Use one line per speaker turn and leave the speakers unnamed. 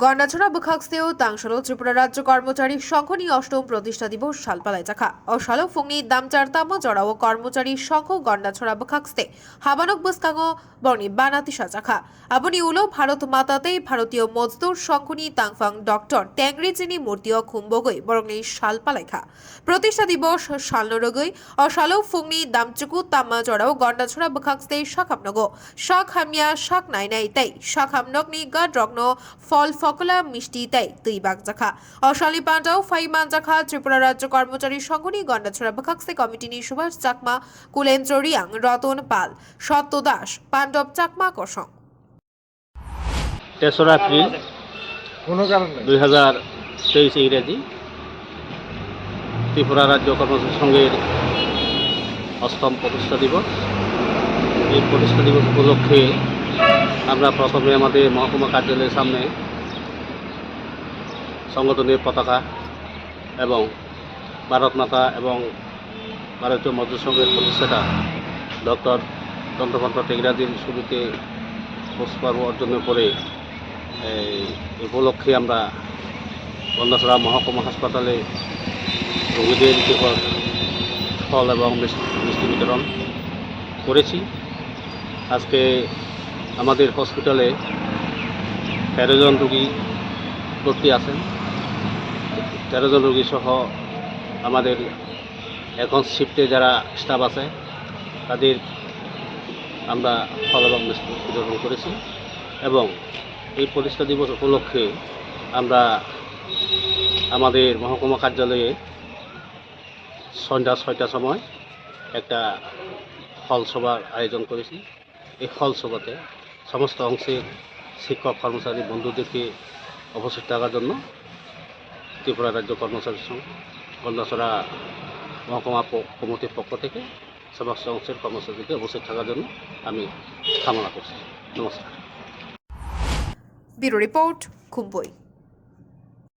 গন্ডাছড়া বখাস্তেও তাংশল ত্রিপুরা রাজ্য কর্মচারী সংঘ নিয়ে অষ্টম প্রতিষ্ঠা দিবস সাল পালাইজাখা অশাল ফুংনি দামচারতাম জড়াও কর্মচারী সংঘ গন্ডাছড়া বখাস্তে হাবানক বসকাঙ্গ বর্ণি বানাতি সাজাখা আবনি উলো ভারত মাতাতে ভারতীয় মজদুর সংঘনি তাংফাং ডক্টর ট্যাংরিজিনি মূর্তিও খুম্বগৈ বরংনি সাল পালাইখা প্রতিষ্ঠা দিবস সালনরগৈ অশাল ফুংনি দামচুকু তাম্মা জড়াও গন্ডাছড়া বখাস্তে শাখামনগ শাক হামিয়া শাক নাই নাই তাই শাখামনকনি গাড রগ্ন ফল ফকলা মিষ্টি তাই তুই বাগজাখা অশালী পান্ডাও ফাইমান জাখা ত্রিপুরা রাজ্য কর্মচারী সংঘনি গন্ডাছড়া বখাস্তে কমিটিনি সুভাষ চাকমা কুলেন্দ্র রিয়াং রতন পাল সত্য দাস পাণ্ডব চাকমা কসং
3 এপ্রিল 2023 ইংরেজি ত্রিপুরা রাজ্য কর্মচারী সংঘের অষ্টম প্রতিষ্ঠা দিবস। এই প্রতিষ্ঠা দিবস উপলক্ষে আমরা প্রথমে আমাদের মহকুমা কার্যালয়ের সামনে সংগঠনের পতাকা এবং ভারত মাতা এবং ভারতীয় মজদুর সংঘের প্রতিষ্ঠাতা ডক্টর চন্দ্রকান্ত টেংরাজির শুরুতে পুষ্পার্ঘ অর্জনের পরে এই উপলক্ষে আমরা গন্ডাছড়া মহকুমা হাসপাতালে রোগীদের নিকট ফল এবং মিষ্টি বিতরণ করেছি। আজকে আমাদের হসপিটালে 13 জন রোগী ভর্তি আছেন। 13 জন রোগী সহ আমাদের এখন শিফটে যারা স্টাফ আছে তাদের আমরা ফল এবং মিষ্টি বিতরণ করেছি এবং এই প্রতিষ্ঠা দিবস উপলক্ষে আমরা আমাদের মহকুমা কার্যালয়ে সন্ধ্যা 6টার সময় একটা ফল সভার আয়োজন করেছি। এই ফল সভাতে সমস্ত অংশের শিক্ষক কর্মচারী বন্ধুদেরকে উপস্থিত থাকার জন্য ত্রিপুরা রাজ্য কর্মচারী সংঘ গন্ডাছড়া মহকুমা কমিটির পক্ষ থেকে সমস্ত অংশের কর্মচারীদেরকে উপস্থিত থাকার জন্য আমি কামনা করছি। নমস্কার।
Bureau report খুম্পুই।